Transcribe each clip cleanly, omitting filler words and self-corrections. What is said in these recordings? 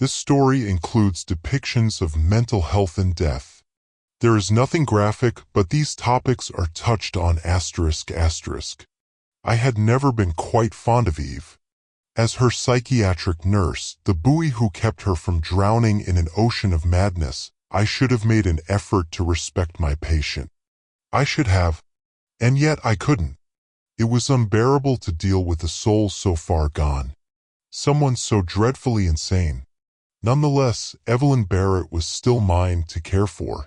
This story includes depictions of mental health and death. There is nothing graphic, but these topics are touched on ***. I had never been quite fond of Eve. As her psychiatric nurse, the buoy who kept her from drowning in an ocean of madness, I should have made an effort to respect my patient. I should have, and yet I couldn't. It was unbearable to deal with a soul so far gone. Someone so dreadfully insane. Nonetheless, Evelyn Barrett was still mine to care for.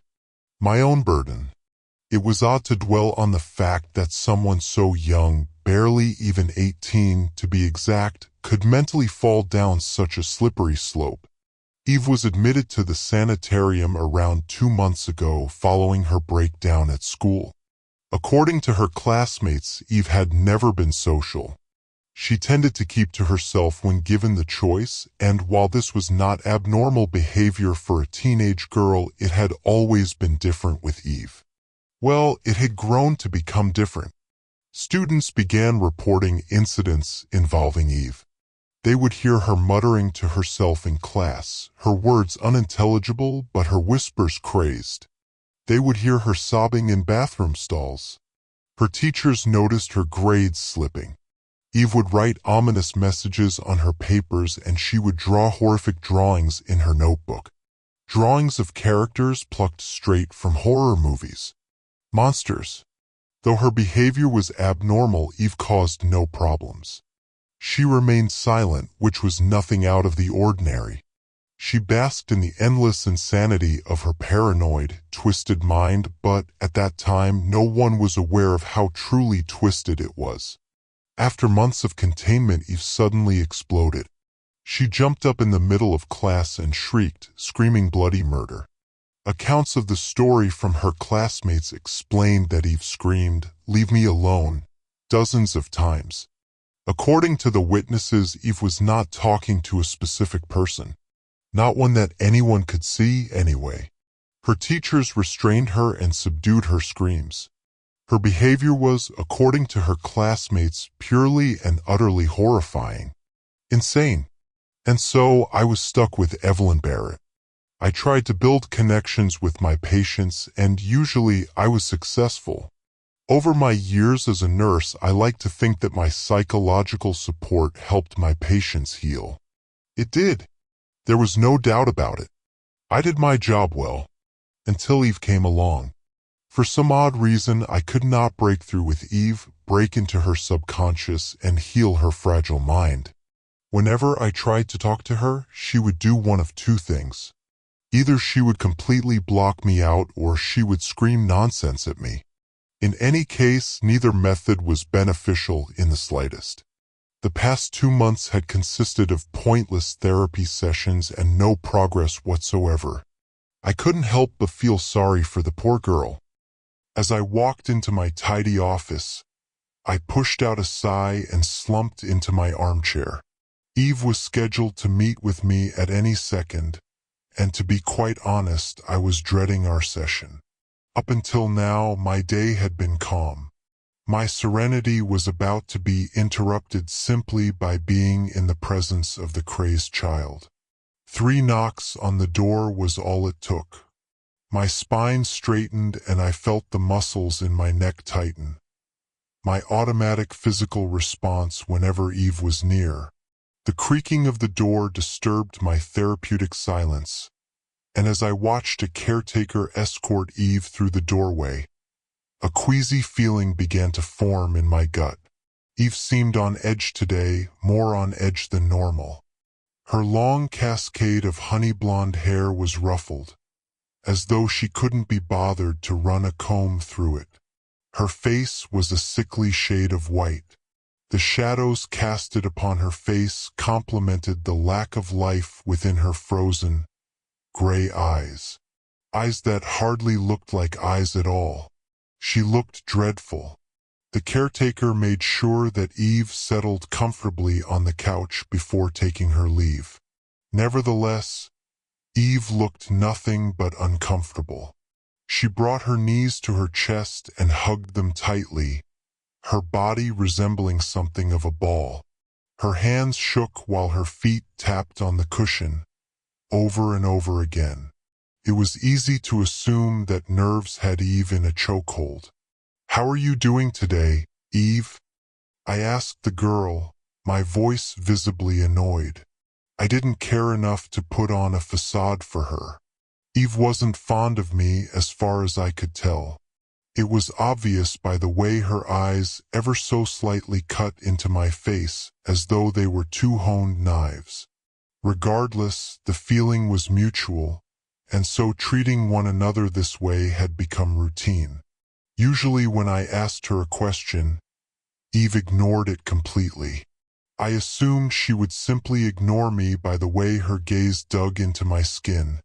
My own burden. It was odd to dwell on the fact that someone so young, barely even 18 to be exact, could mentally fall down such a slippery slope. Eve was admitted to the sanitarium around 2 months ago following her breakdown at school. According to her classmates, Eve had never been social. She tended to keep to herself when given the choice, and while this was not abnormal behavior for a teenage girl, it had always been different with Eve. Well, it had grown to become different. Students began reporting incidents involving Eve. They would hear her muttering to herself in class, her words unintelligible but her whispers crazed. They would hear her sobbing in bathroom stalls. Her teachers noticed her grades slipping. Eve would write ominous messages on her papers and she would draw horrific drawings in her notebook. Drawings of characters plucked straight from horror movies. Monsters. Though her behavior was abnormal, Eve caused no problems. She remained silent, which was nothing out of the ordinary. She basked in the endless insanity of her paranoid, twisted mind, but at that time no one was aware of how truly twisted it was. After months of containment, Eve suddenly exploded. She jumped up in the middle of class and shrieked, screaming bloody murder. Accounts of the story from her classmates explained that Eve screamed, "Leave me alone," dozens of times. According to the witnesses, Eve was not talking to a specific person. Not one that anyone could see anyway. Her teachers restrained her and subdued her screams. Her behavior was, according to her classmates, purely and utterly horrifying. Insane. And so I was stuck with Evelyn Barrett. I tried to build connections with my patients and usually I was successful. Over my years as a nurse, I like to think that my psychological support helped my patients heal. It did. There was no doubt about it. I did my job well. Until Eve came along. For some odd reason, I could not break through with Eve, break into her subconscious, and heal her fragile mind. Whenever I tried to talk to her, she would do one of two things. Either she would completely block me out or she would scream nonsense at me. In any case, neither method was beneficial in the slightest. The past 2 months had consisted of pointless therapy sessions and no progress whatsoever. I couldn't help but feel sorry for the poor girl. As I walked into my tidy office, I pushed out a sigh and slumped into my armchair. Eve was scheduled to meet with me at any second, and to be quite honest, I was dreading our session. Up until now, my day had been calm. My serenity was about to be interrupted simply by being in the presence of the crazed child. 3 knocks on the door was all it took. My spine straightened and I felt the muscles in my neck tighten. My automatic physical response whenever Eve was near. The creaking of the door disturbed my therapeutic silence, and as I watched a caretaker escort Eve through the doorway, a queasy feeling began to form in my gut. Eve seemed on edge today, more on edge than normal. Her long cascade of honey blonde hair was ruffled, as though she couldn't be bothered to run a comb through it. Her face was a sickly shade of white. The shadows casted upon her face complemented the lack of life within her frozen, gray eyes. Eyes that hardly looked like eyes at all. She looked dreadful. The caretaker made sure that Eve settled comfortably on the couch before taking her leave. Nevertheless, Eve looked nothing but uncomfortable. She brought her knees to her chest and hugged them tightly, her body resembling something of a ball. Her hands shook while her feet tapped on the cushion, over and over again. It was easy to assume that nerves had Eve in a chokehold. "How are you doing today, Eve?" I asked the girl, my voice visibly annoyed. I didn't care enough to put on a facade for her. Eve wasn't fond of me as far as I could tell. It was obvious by the way her eyes ever so slightly cut into my face as though they were two honed knives. Regardless, the feeling was mutual, and so treating one another this way had become routine. Usually when I asked her a question, Eve ignored it completely. I assumed she would simply ignore me by the way her gaze dug into my skin,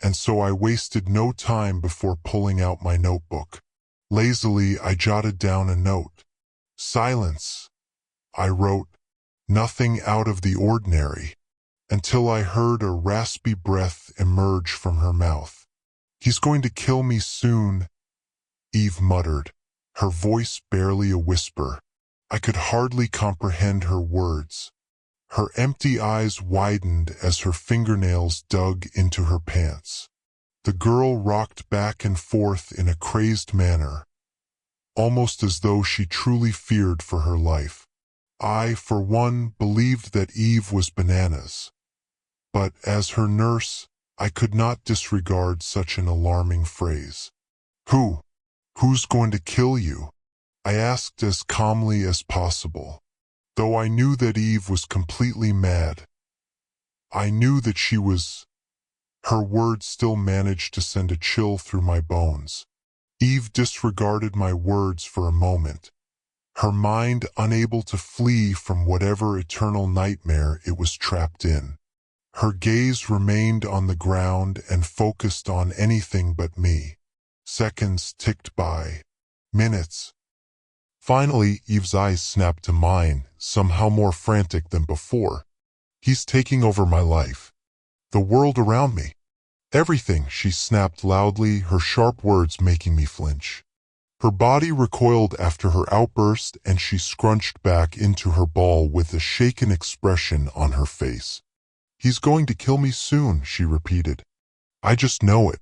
and so I wasted no time before pulling out my notebook. Lazily, I jotted down a note. "Silence," I wrote, "nothing out of the ordinary," until I heard a raspy breath emerge from her mouth. "He's going to kill me soon," Eve muttered, her voice barely a whisper. I could hardly comprehend her words. Her empty eyes widened as her fingernails dug into her pants. The girl rocked back and forth in a crazed manner, almost as though she truly feared for her life. I, for one, believed that Eve was bananas. But as her nurse, I could not disregard such an alarming phrase. Who's going to kill you?" I asked as calmly as possible. Though I knew that Eve was completely mad, I knew that she was. Her words still managed to send a chill through my bones. Eve disregarded my words for a moment, her mind unable to flee from whatever eternal nightmare it was trapped in. Her gaze remained on the ground and focused on anything but me. Seconds ticked by. Minutes. Finally, Eve's eyes snapped to mine, somehow more frantic than before. "He's taking over my life. The world around me. Everything," she snapped loudly, her sharp words making me flinch. Her body recoiled after her outburst and she scrunched back into her ball with a shaken expression on her face. "He's going to kill me soon," she repeated. "I just know it."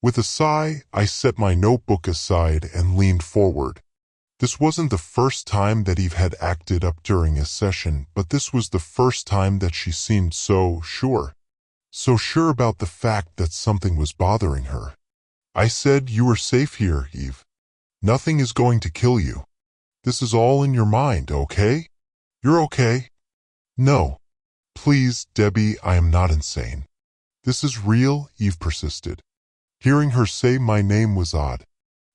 With a sigh, I set my notebook aside and leaned forward. This wasn't the first time that Eve had acted up during a session, but this was the first time that she seemed so sure. So sure about the fact that something was bothering her. I said, "You are safe here, Eve. Nothing is going to kill you. This is all in your mind, okay? You're okay." "No. Please, Debbie, I am not insane. This is real," Eve persisted. Hearing her say my name was odd.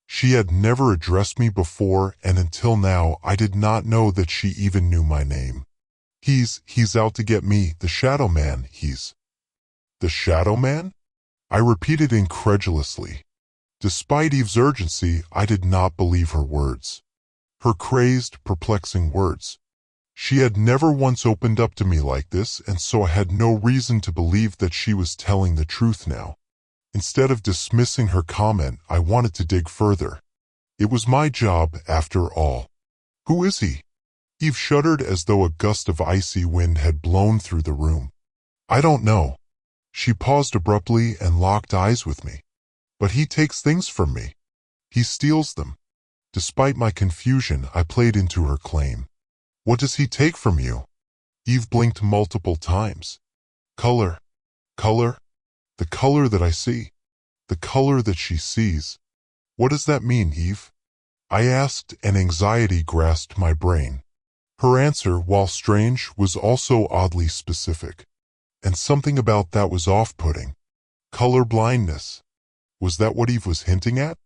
She had never addressed me before, and until now I did not know that she even knew my name. He's out to get me, the Shadow Man, The Shadow Man?" I repeated incredulously. Despite Eve's urgency, I did not believe her words. Her crazed, perplexing words. She had never once opened up to me like this, and so I had no reason to believe that she was telling the truth now. Instead of dismissing her comment, I wanted to dig further. It was my job, after all. "Who is he?" Eve shuddered as though a gust of icy wind had blown through the room. "I don't know." She paused abruptly and locked eyes with me. "But he takes things from me. He steals them." Despite my confusion, I played into her claim. "What does he take from you?" Eve blinked multiple times. "Color. Color. The color that I see. The color that she sees." "What does that mean, Eve?" I asked, and anxiety grasped my brain. Her answer, while strange, was also oddly specific. And something about that was off-putting. Color blindness. Was that what Eve was hinting at?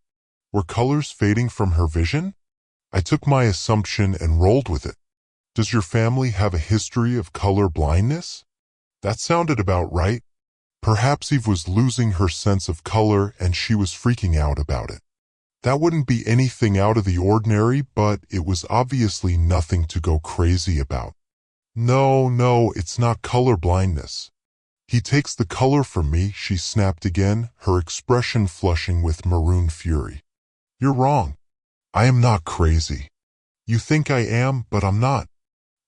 Were colors fading from her vision? I took my assumption and rolled with it. "Does your family have a history of color blindness?" That sounded about right. Perhaps Eve was losing her sense of color and she was freaking out about it. That wouldn't be anything out of the ordinary, but it was obviously nothing to go crazy about. No, it's not color blindness. He takes the color from me," she snapped again, her expression flushing with maroon fury. "You're wrong. I am not crazy. You think I am, but I'm not.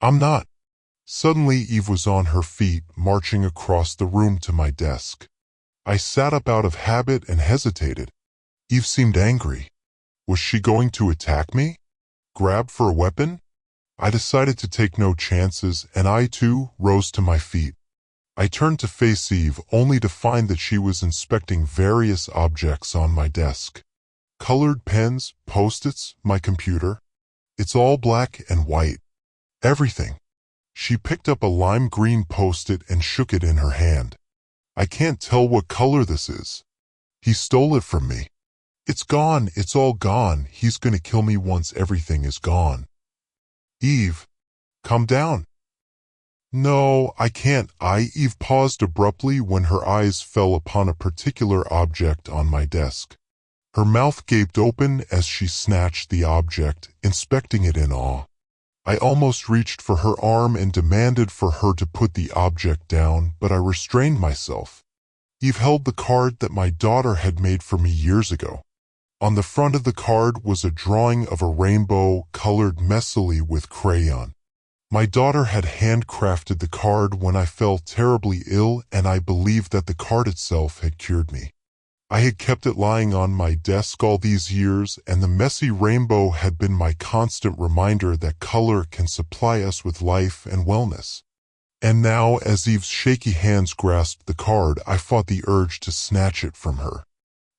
I'm not." Suddenly Eve was on her feet, marching across the room to my desk. I sat up out of habit and hesitated. Eve seemed angry. Was she going to attack me? Grab for a weapon? I decided to take no chances, and I too rose to my feet. I turned to face Eve, only to find that she was inspecting various objects on my desk. Colored pens, post-its, my computer. It's all black and white. Everything. She picked up a lime green post-it and shook it in her hand. I can't tell what color this is. He stole it from me. It's gone, it's all gone. He's gonna kill me once everything is gone. Eve, calm down. No, I can't. Eve paused abruptly when her eyes fell upon a particular object on my desk. Her mouth gaped open as she snatched the object, inspecting it in awe. I almost reached for her arm and demanded for her to put the object down, but I restrained myself. Eve held the card that my daughter had made for me years ago. On the front of the card was a drawing of a rainbow colored messily with crayon. My daughter had handcrafted the card when I fell terribly ill, and I believed that the card itself had cured me. I had kept it lying on my desk all these years, and the messy rainbow had been my constant reminder that color can supply us with life and wellness. And now, as Eve's shaky hands grasped the card, I fought the urge to snatch it from her.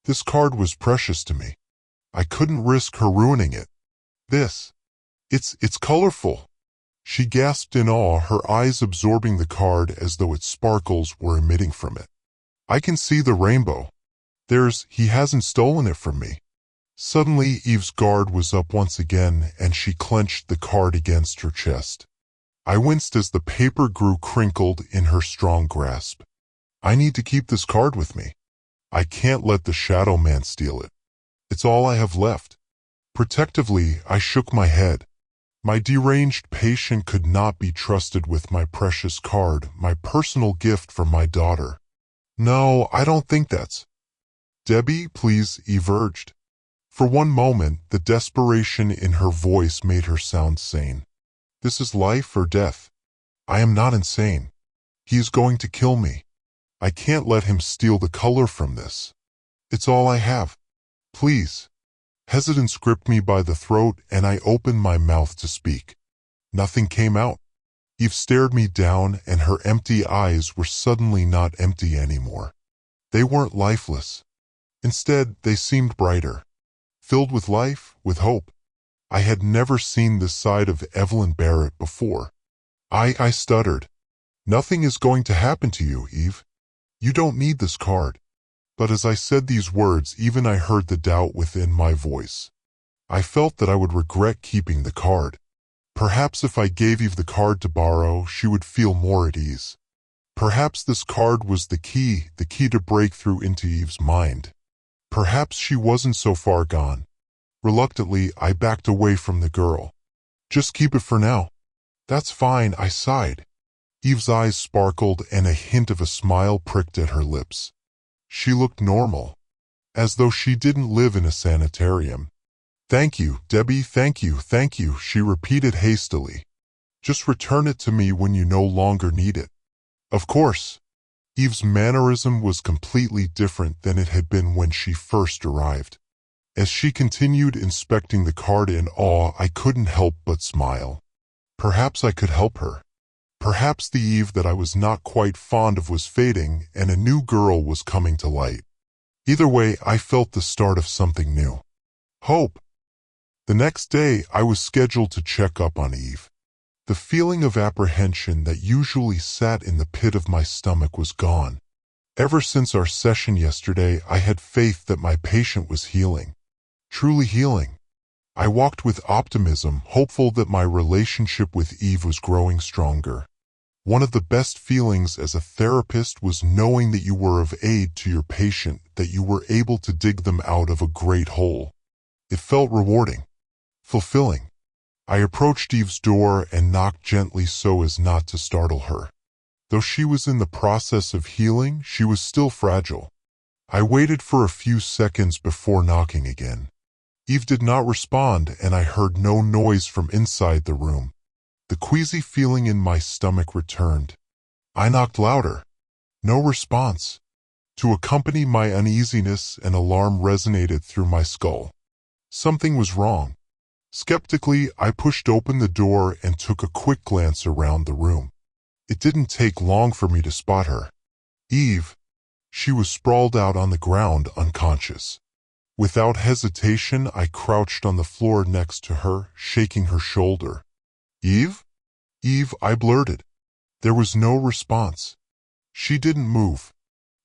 This card was precious to me. I couldn't risk her ruining it. It's colorful. She gasped in awe, her eyes absorbing the card as though its sparkles were emitting from it. I can see the rainbow. He hasn't stolen it from me. Suddenly, Eve's guard was up once again, and she clenched the card against her chest. I winced as the paper grew crinkled in her strong grasp. I need to keep this card with me. I can't let the Shadow Man steal it. It's all I have left. Protectively, I shook my head. My deranged patient could not be trusted with my precious card, my personal gift from my daughter. No, I don't think that's... Debbie, please, Eve urged. For one moment, the desperation in her voice made her sound sane. This is life or death. I am not insane. He is going to kill me. I can't let him steal the color from this. It's all I have. Please. Hesitance gripped me by the throat, and I opened my mouth to speak. Nothing came out. Eve stared me down, and her empty eyes were suddenly not empty anymore. They weren't lifeless. Instead, they seemed brighter, filled with life, with hope. I had never seen this side of Evelyn Barrett before. I stuttered. Nothing is going to happen to you, Eve. You don't need this card. But as I said these words, even I heard the doubt within my voice. I felt that I would regret keeping the card. Perhaps if I gave Eve the card to borrow, she would feel more at ease. Perhaps this card was the key to break through into Eve's mind. Perhaps she wasn't so far gone. Reluctantly, I backed away from the girl. Just keep it for now. That's fine, I sighed. Eve's eyes sparkled and a hint of a smile pricked at her lips. She looked normal, as though she didn't live in a sanitarium. Thank you, Debbie, thank you, she repeated hastily. Just return it to me when you no longer need it. Of course. Eve's mannerism was completely different than it had been when she first arrived. As she continued inspecting the card in awe, I couldn't help but smile. Perhaps I could help her. Perhaps the Eve that I was not quite fond of was fading, and a new girl was coming to light. Either way, I felt the start of something new. Hope. The next day, I was scheduled to check up on Eve. The feeling of apprehension that usually sat in the pit of my stomach was gone. Ever since our session yesterday, I had faith that my patient was healing. Truly healing. I walked with optimism, hopeful that my relationship with Eve was growing stronger. One of the best feelings as a therapist was knowing that you were of aid to your patient, that you were able to dig them out of a great hole. It felt rewarding, fulfilling. I approached Eve's door and knocked gently so as not to startle her. Though she was in the process of healing, she was still fragile. I waited for a few seconds before knocking again. Eve did not respond, and I heard no noise from inside the room. The queasy feeling in my stomach returned. I knocked louder. No response. To accompany my uneasiness, an alarm resonated through my skull. Something was wrong. Skeptically, I pushed open the door and took a quick glance around the room. It didn't take long for me to spot her. Eve. She was sprawled out on the ground, unconscious. Without hesitation, I crouched on the floor next to her, shaking her shoulder. Eve? Eve, I blurted. There was no response. She didn't move.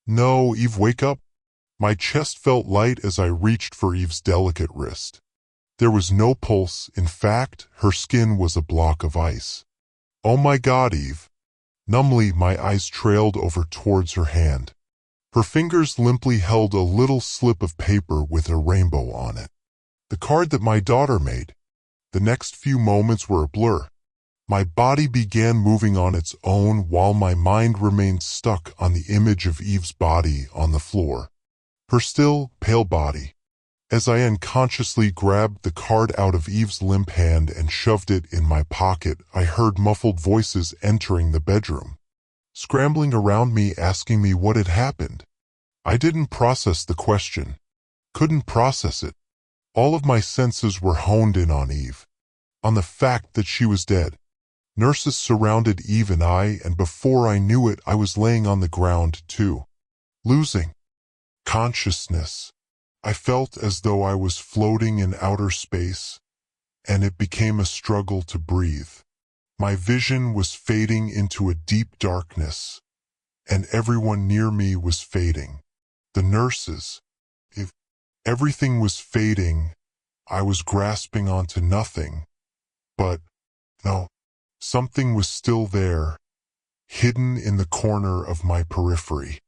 No, Eve, wake up. My chest felt light as I reached for Eve's delicate wrist. There was no pulse. In fact, her skin was a block of ice. Oh my God, Eve. Numbly, my eyes trailed over towards her hand. Her fingers limply held a little slip of paper with a rainbow on it. The card that my daughter made. The next few moments were a blur. My body began moving on its own while my mind remained stuck on the image of Eve's body on the floor. Her still, pale body. As I unconsciously grabbed the card out of Eve's limp hand and shoved it in my pocket, I heard muffled voices entering the bedroom, scrambling around me, asking me what had happened. I didn't process the question. Couldn't process it. All of my senses were honed in on Eve. On the fact that she was dead. Nurses surrounded Eve and before I knew it, I was laying on the ground too. Losing consciousness. I felt as though I was floating in outer space, and it became a struggle to breathe. My vision was fading into a deep darkness, and everyone near me was fading. The nurses. If everything was fading, I was grasping onto nothing. But, no, something was still there, hidden in the corner of my periphery.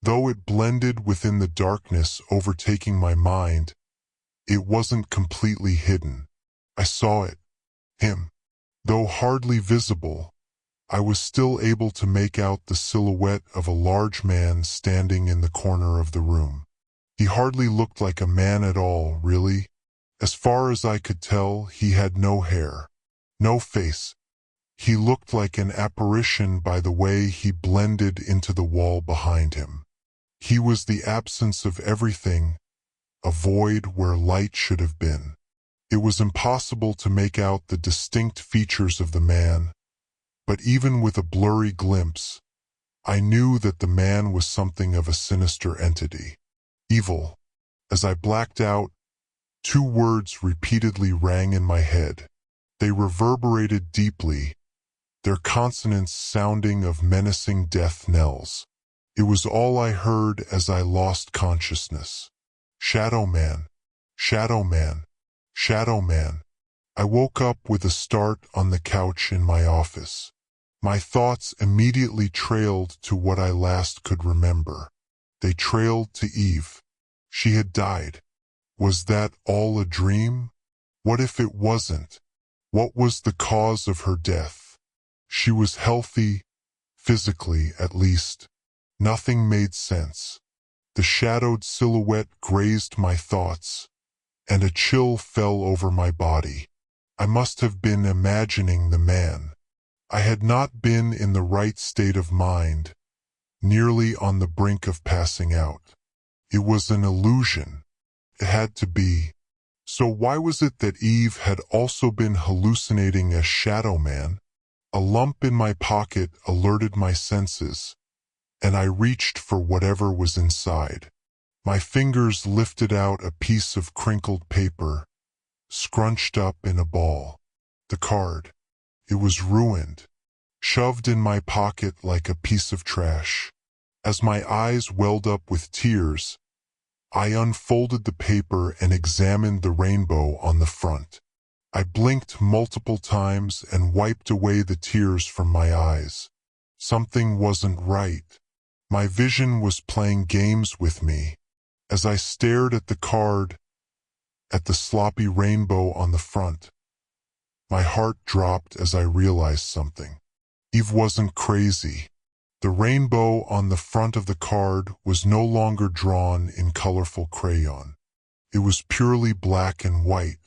Though it blended within the darkness overtaking my mind, it wasn't completely hidden. I saw it. Him. Though hardly visible, I was still able to make out the silhouette of a large man standing in the corner of the room. He hardly looked like a man at all, really. As far as I could tell, he had no hair, no face. He looked like an apparition by the way he blended into the wall behind him. He was the absence of everything, a void where light should have been. It was impossible to make out the distinct features of the man, but even with a blurry glimpse, I knew that the man was something of a sinister entity. Evil. As I blacked out, two words repeatedly rang in my head. They reverberated deeply, their consonants sounding of menacing death knells. It was all I heard as I lost consciousness. Shadow Man. Shadow Man. Shadow Man. I woke up with a start on the couch in my office. My thoughts immediately trailed to what I last could remember. They trailed to Eve. She had died. Was that all a dream? What if it wasn't? What was the cause of her death? She was healthy, physically at least. Nothing made sense. The shadowed silhouette grazed my thoughts, and a chill fell over my body. I must have been imagining the man. I had not been in the right state of mind, nearly on the brink of passing out. It was an illusion. It had to be. So why was it that Eve had also been hallucinating a shadow man? A lump in my pocket alerted my senses, and I reached for whatever was inside. My fingers lifted out a piece of crinkled paper, scrunched up in a ball. The card. It was ruined, shoved in my pocket like a piece of trash. As my eyes welled up with tears, I unfolded the paper and examined the rainbow on the front. I blinked multiple times and wiped away the tears from my eyes. Something wasn't right. My vision was playing games with me. As I stared at the card, at the sloppy rainbow on the front, my heart dropped as I realized something. Eve wasn't crazy. The rainbow on the front of the card was no longer drawn in colorful crayon. It was purely black and white.